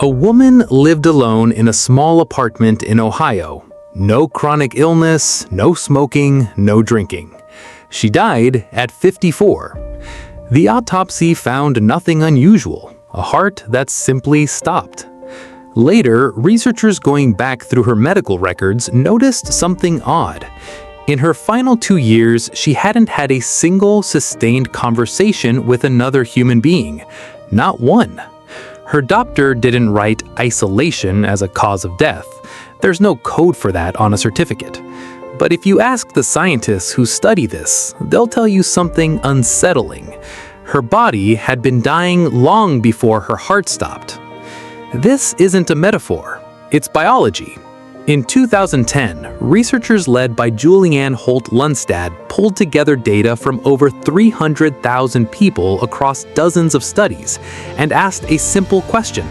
A woman lived alone in a small apartment in Ohio. No chronic illness, no smoking, no drinking. She died at 54. The autopsy found nothing unusual, a heart that simply stopped. Later, researchers going back through her medical records noticed something odd. In her final 2 years, she hadn't had a single sustained conversation with another human being. Not one. Her doctor didn't write isolation as a cause of death. There's no code for that on a certificate. But if you ask the scientists who study this, they'll tell you something unsettling. Her body had been dying long before her heart stopped. This isn't a metaphor, it's biology. In 2010, researchers led by Julianne Holt-Lunstad pulled together data from over 300,000 people across dozens of studies and asked a simple question: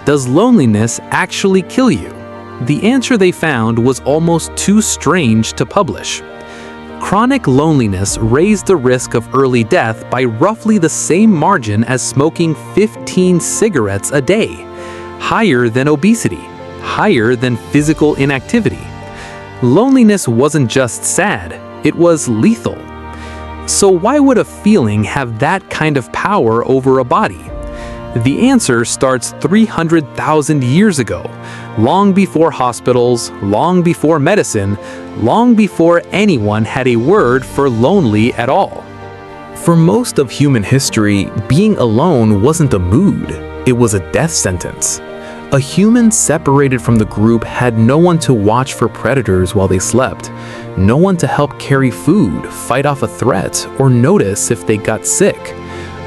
does loneliness actually kill you? The answer they found was almost too strange to publish. Chronic loneliness raised the risk of early death by roughly the same margin as smoking 15 cigarettes a day, higher than obesity, higher than physical inactivity. Loneliness wasn't just sad, it was lethal. So why would a feeling have that kind of power over a body? The answer starts 300,000 years ago, long before hospitals, long before medicine, long before anyone had a word for lonely at all. For most of human history, being alone wasn't a mood, it was a death sentence. A human separated from the group had no one to watch for predators while they slept, no one to help carry food, fight off a threat, or notice if they got sick.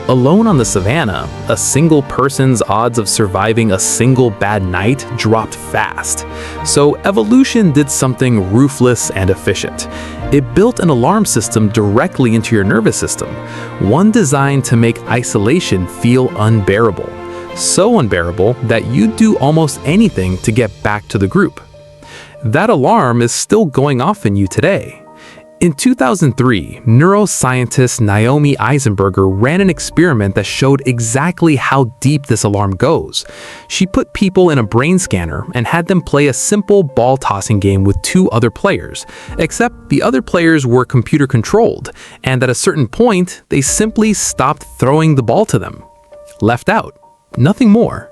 Alone on the savannah, a single person's odds of surviving a single bad night dropped fast. So evolution did something ruthless and efficient. It built an alarm system directly into your nervous system, one designed to make isolation feel unbearable. So unbearable that you'd do almost anything to get back to the group. That alarm is still going off in you today. In 2003, neuroscientist Naomi Eisenberger ran an experiment that showed exactly how deep this alarm goes. She put people in a brain scanner and had them play a simple ball-tossing game with 2 other players, except the other players were computer-controlled, and at a certain point, they simply stopped throwing the ball to them. Left out. Nothing more.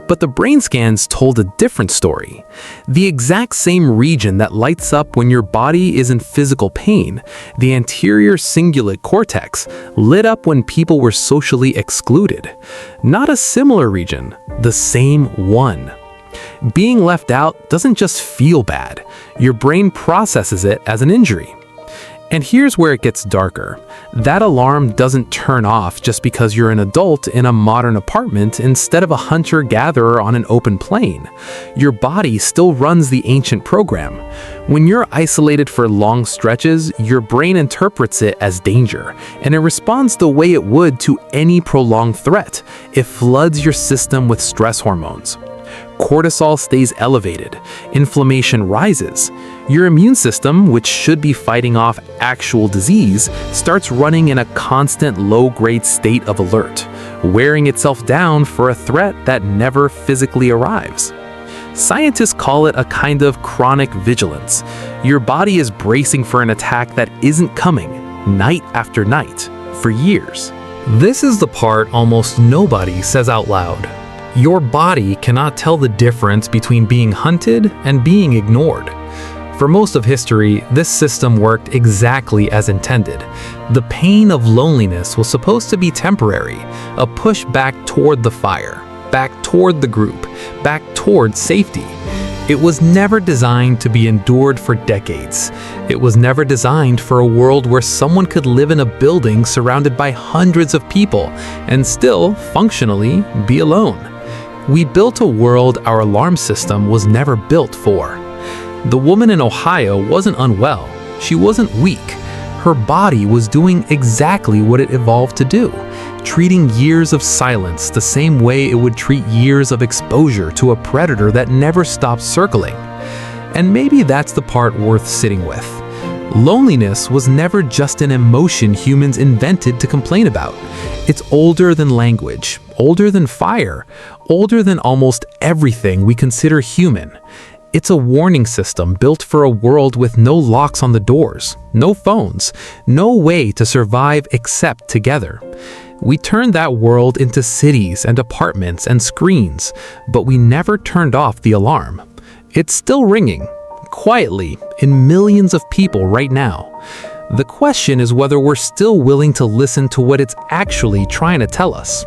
But the brain scans told a different story. The exact same region that lights up when your body is in physical pain, the anterior cingulate cortex, lit up when people were socially excluded. Not a similar region, the same one. Being left out doesn't just feel bad. Your brain processes it as an injury. And here's where it gets darker. That alarm doesn't turn off just because you're an adult in a modern apartment instead of a hunter-gatherer on an open plain. Your body still runs the ancient program. When you're isolated for long stretches, your brain interprets it as danger, and it responds the way it would to any prolonged threat. It floods your system with stress hormones. Cortisol stays elevated, inflammation rises. Your immune system, which should be fighting off actual disease, starts running in a constant low-grade state of alert, wearing itself down for a threat that never physically arrives. Scientists call it a kind of chronic vigilance. Your body is bracing for an attack that isn't coming, night after night, for years. This is the part almost nobody says out loud. Your body cannot tell the difference between being hunted and being ignored. For most of history, this system worked exactly as intended. The pain of loneliness was supposed to be temporary, a push back toward the fire, back toward the group, back toward safety. It was never designed to be endured for decades. It was never designed for a world where someone could live in a building surrounded by hundreds of people and still, functionally, be alone. We built a world our alarm system was never built for. The woman in Ohio wasn't unwell. She wasn't weak. Her body was doing exactly what it evolved to do, treating years of silence the same way it would treat years of exposure to a predator that never stopped circling. And maybe that's the part worth sitting with. Loneliness was never just an emotion humans invented to complain about. It's older than language, older than fire, older than almost everything we consider human. It's a warning system built for a world with no locks on the doors, no phones, no way to survive except together. We turned that world into cities and apartments and screens, but we never turned off the alarm. It's still ringing, quietly, in millions of people right now. The question is whether we're still willing to listen to what it's actually trying to tell us.